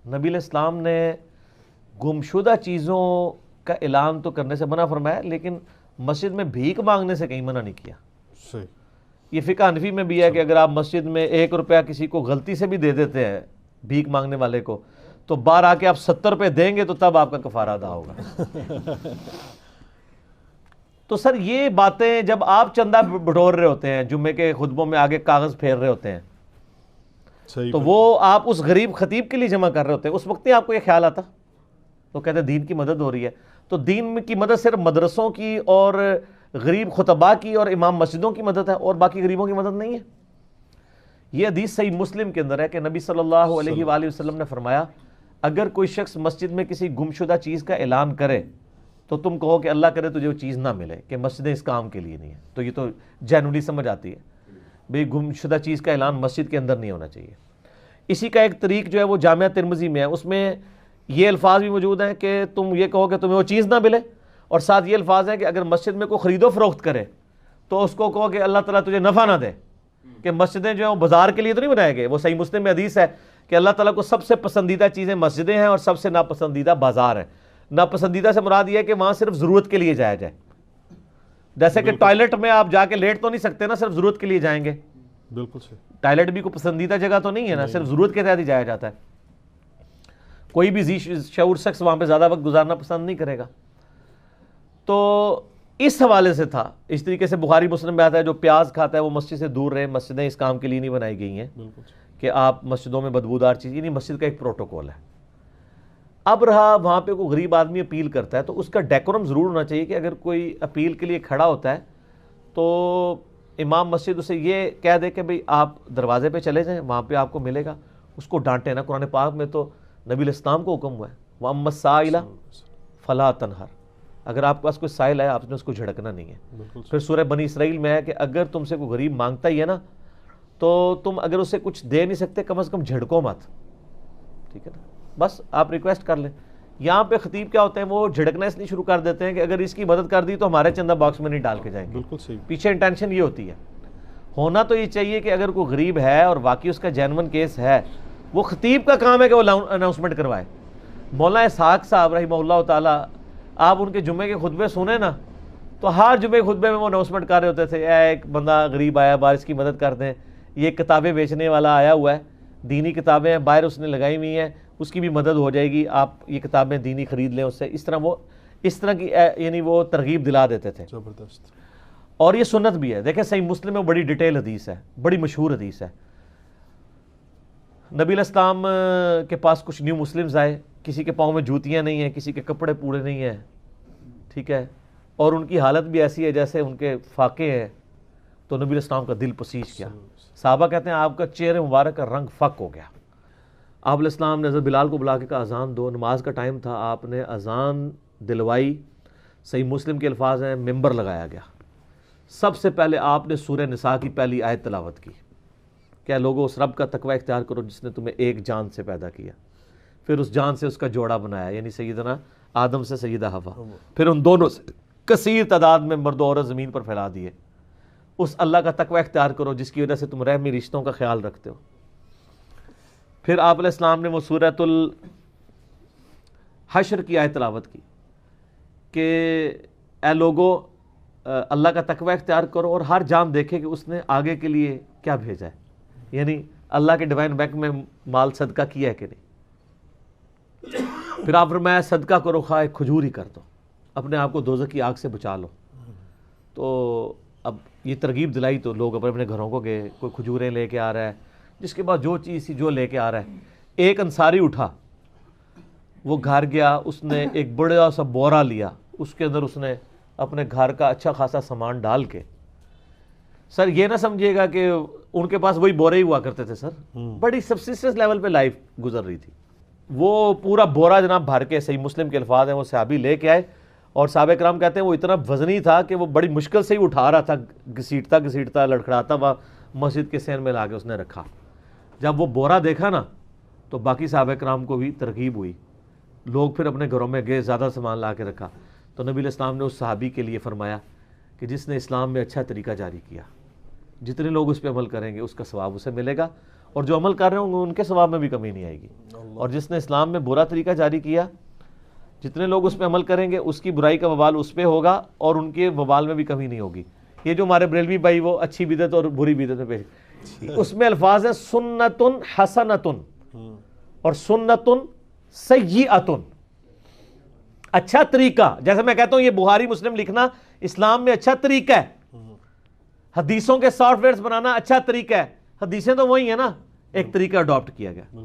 نبی علیہ السلام نے گمشدہ چیزوں کا اعلان تو کرنے سے منع فرمایا، لیکن مسجد میں بھیک مانگنے سے کہیں منع نہیں کیا۔ صحیح۔ یہ فقہ حنفی میں بھی ہے کہ اگر آپ مسجد میں 1 روپیہ کسی کو غلطی سے بھی دے دیتے ہیں بھیک مانگنے والے کو، تو باہر آ کے آپ 70 روپے دیں گے تو تب آپ کا کفارہ ادا ہوگا۔ تو سر یہ باتیں جب آپ چندہ بٹور رہے ہوتے ہیں، جمعے کے خطبوں میں آگے کاغذ پھیر رہے ہوتے ہیں، صحیح، تو وہ آپ اس غریب خطیب کے لیے جمع کر رہے ہوتے ہیں، اس وقت ہی آپ کو یہ خیال آتا تو کہتے ہیں دین کی مدد ہو رہی ہے۔ تو دین کی مدد صرف مدرسوں کی اور غریب خطباء کی اور امام مسجدوں کی مدد ہے، اور باقی غریبوں کی مدد نہیں ہے۔ یہ حدیث صحیح مسلم کے اندر ہے کہ نبی صلی اللہ علیہ وآلہ وسلم نے فرمایا اگر کوئی شخص مسجد میں کسی گمشدہ چیز کا اعلان کرے تو تم کہو کہ اللہ کرے تجھے وہ چیز نہ ملے، کہ مسجدیں اس کام کے لیے نہیں ہیں۔ تو یہ تو جینولی سمجھ آتی ہے بھئی گمشدہ چیز کا اعلان مسجد کے اندر نہیں ہونا چاہیے۔ اسی کا ایک طریق جو ہے وہ جامعہ ترمذی میں ہے، اس میں یہ الفاظ بھی موجود ہیں کہ تم یہ کہو کہ تمہیں وہ چیز نہ ملے، اور ساتھ یہ الفاظ ہیں کہ اگر مسجد میں کوئی خرید و فروخت کرے تو اس کو کہو کہ اللہ تعالیٰ تجھے نفع نہ دے، کہ مسجدیں جو ہیں وہ بازار کے لیے تو نہیں بنائے گئے۔ وہ صحیح مسلم میں حدیث ہے کہ اللہ تعالیٰ کو سب سے پسندیدہ چیزیں مسجدیں ہیں اور سب سے ناپسندیدہ بازار ہیں۔ ناپسندیدہ سے مراد یہ ہے کہ وہاں صرف ضرورت کے لیے جایا جائے، جیسے کہ ٹوائلٹ میں آپ جا کے لیٹ تو نہیں سکتے نا، صرف ضرورت کے لیے جائیں گے۔ بالکل صحیح۔ ٹوائلٹ بھی کوئی پسندیدہ جگہ تو نہیں ہے نا، صرف ضرورت کے تحت ہی جایا جاتا ہے۔ کوئی بھی ذی شعور شخص وہاں پہ زیادہ وقت گزارنا پسند نہیں کرے گا۔ تو اس حوالے سے تھا، اس طریقے سے بخاری مسلم میں آتا ہے جو پیاز کھاتا ہے وہ مسجد سے دور رہے، مسجدیں اس کام کے لیے نہیں بنائی گئی ہیں کہ آپ مسجدوں میں بدبودار چیز، یعنی مسجد کا ایک پروٹوکول ہے۔ اب رہا وہاں پہ کوئی غریب آدمی اپیل کرتا ہے تو اس کا ڈیکورم ضرور ہونا چاہیے کہ اگر کوئی اپیل کے لیے کھڑا ہوتا ہے تو امام مسجد اسے یہ کہہ دے کہ بھئی آپ دروازے پہ چلے جائیں، وہاں پہ آپ کو ملے گا، اس کو ڈانٹے نا۔ قرآن پاک میں تو نبی علیہ السلام کو حکم ہوا ہے وَأَمَّا السَّائِلَ فَلَا تَنْهَرْ، اگر آپ کے پاس کوئی سائل ہے آپ نے اس کو جھڑکنا نہیں ہے۔ پھر سورہ بنی اسرائیل میں ہے کہ اگر تم سے کوئی غریب مانگتا ہی ہے نا تو تم اگر اسے کچھ دے نہیں سکتے کم از کم جھڑکو مت، ٹھیک ہے نا، بس آپ ریکویسٹ کر لیں۔ یہاں پہ خطیب کیا ہوتے ہیں وہ جھڑکنا اس لیے شروع کر دیتے ہیں کہ اگر اس کی مدد کر دی تو ہمارے چندہ باکس میں نہیں ڈال کے جائیں گے۔ بالکل صحیح۔ پیچھے انٹینشن یہ ہوتی ہے۔ ہونا تو یہ چاہیے کہ اگر کوئی غریب ہے اور واقعی اس کا جینون کیس ہے، وہ خطیب کا کام ہے کہ وہ اناؤنسمنٹ کروائے۔ مولانا اسحاق صاحب رحمہ اللہ تعالیٰ، آپ ان کے جمعے کے خطبے سنیں نا تو ہر جمعے کے خطبے میں وہ اناؤنسمنٹ کر رہے ہوتے تھے، ایک بندہ غریب آیا باہر اس کی مدد کر دیں، یہ کتابیں بیچنے والا آیا ہوا ہے، دینی کتابیں باہر اس نے لگائی ہوئی ہیں، اس کی بھی مدد ہو جائے گی، آپ یہ کتابیں دینی خرید لیں اس سے۔ اس طرح کی یعنی وہ ترغیب دلا دیتے تھے۔ زبردست۔ اور یہ سنت بھی ہے، دیکھیں صحیح مسلم میں بڑی ڈیٹیل حدیث ہے، بڑی مشہور حدیث ہے۔ نبی علیہ السلام کے پاس کچھ نیو مسلمز آئے، کسی کے پاؤں میں جوتیاں نہیں ہیں، کسی کے کپڑے پورے نہیں ہیں، ٹھیک ہے، اور ان کی حالت بھی ایسی ہے جیسے ان کے فاقے ہیں۔ تو نبی علیہ السلام کا دل پسیج کیا، صحابہ کہتے ہیں آپ کا چہرے مبارک کا رنگ فک ہو گیا۔ آپ علیہ السلام نے حضرت بلال کو بلا کے کہا اذان دو، نماز کا ٹائم تھا، آپ نے اذان دلوائی۔ صحیح مسلم کے الفاظ ہیں ممبر لگایا گیا، سب سے پہلے آپ نے سورہ نساء کی پہلی آیت تلاوت کی، کیا لوگوں اس رب کا تقوی اختیار کرو جس نے تمہیں ایک جان سے پیدا کیا، پھر اس جان سے اس کا جوڑا بنایا، یعنی سیدنا آدم سے سیدہ حوا، پھر ان دونوں سے کثیر تعداد میں مرد و عورت زمین پر پھیلا دیے۔ اس اللہ کا تقوی اختیار کرو جس کی وجہ سے تم رحمی رشتوں کا خیال رکھتے ہو۔ پھر آپ علیہ السلام نے وہ سورۃ الحشر کی آیت تلاوت کی کہ اے لوگو اللہ کا تقوی اختیار کرو اور ہر جان دیکھے کہ اس نے آگے کے لیے کیا بھیجا ہے، یعنی اللہ کے ڈیوائن بینک میں مال صدقہ کیا ہے کہ نہیں۔ پھر آپ فرمایا صدقہ کرو خواہ کھجور ہی کر دو، اپنے آپ کو دوزخ کی آگ سے بچا لو۔ تو اب یہ ترغیب دلائی تو لوگ اپنے اپنے گھروں کو گئے، کوئی کھجوریں لے کے آ رہا ہے، جس کے بعد جو چیز تھی جو لے کے آ رہا ہے۔ ایک انصاری اٹھا، وہ گھر گیا، اس نے ایک بڑا سا بورا لیا، اس کے اندر اس نے اپنے گھر کا اچھا خاصا سامان ڈال کے، سر یہ نہ سمجھیے گا کہ ان کے پاس وہی بورے ہی ہوا کرتے تھے، سر بڑی سبسسٹنس لیول پہ لائف گزر رہی تھی۔ وہ پورا بورا جناب بھر کے، صحیح مسلم کے الفاظ ہیں، وہ صحابی لے کے آئے، اور صحابہ کرام کہتے ہیں وہ اتنا وزنی تھا کہ وہ بڑی مشکل سے ہی اٹھا رہا تھا، گھسیٹتا لڑکھڑاتا ہوا مسجد کے سین میں لا کے اس نے رکھا۔ جب وہ بورا دیکھا نا تو باقی صحابہ کرام کو بھی ترغیب ہوئی، لوگ پھر اپنے گھروں میں گئے، زیادہ سامان لا کے رکھا۔ تو نبی علیہ السلام نے اس صحابی کے لیے فرمایا کہ جس نے اسلام میں اچھا طریقہ جاری کیا، جتنے لوگ اس پہ عمل کریں گے اس کا ثواب اسے ملے گا، اور جو عمل کر رہے ہوں گے ان کے ثواب میں بھی کمی نہیں آئے گی۔ اور جس نے اسلام میں برا طریقہ جاری کیا، جتنے لوگ اس پہ عمل کریں گے اس کی برائی کا وبال اس پہ ہوگا اور ان کے وبال میں بھی کمی نہیں ہوگی. یہ جو ہمارے بریلوی بھائی وہ اچھی بدعت اور بری بدعت میں پیش، اس میں الفاظ ہیں سنت حسنۃ اور سنت سیئۃ. اچھا طریقہ، جیسے میں کہتا ہوں یہ بخاری مسلم لکھنا اسلام میں اچھا طریقہ ہے، حدیثوں کے سافٹ ویئرز بنانا اچھا طریقہ ہے. حدیثیں تو وہی ہیں نا، ایک طریقہ اڈاپٹ کیا گیا.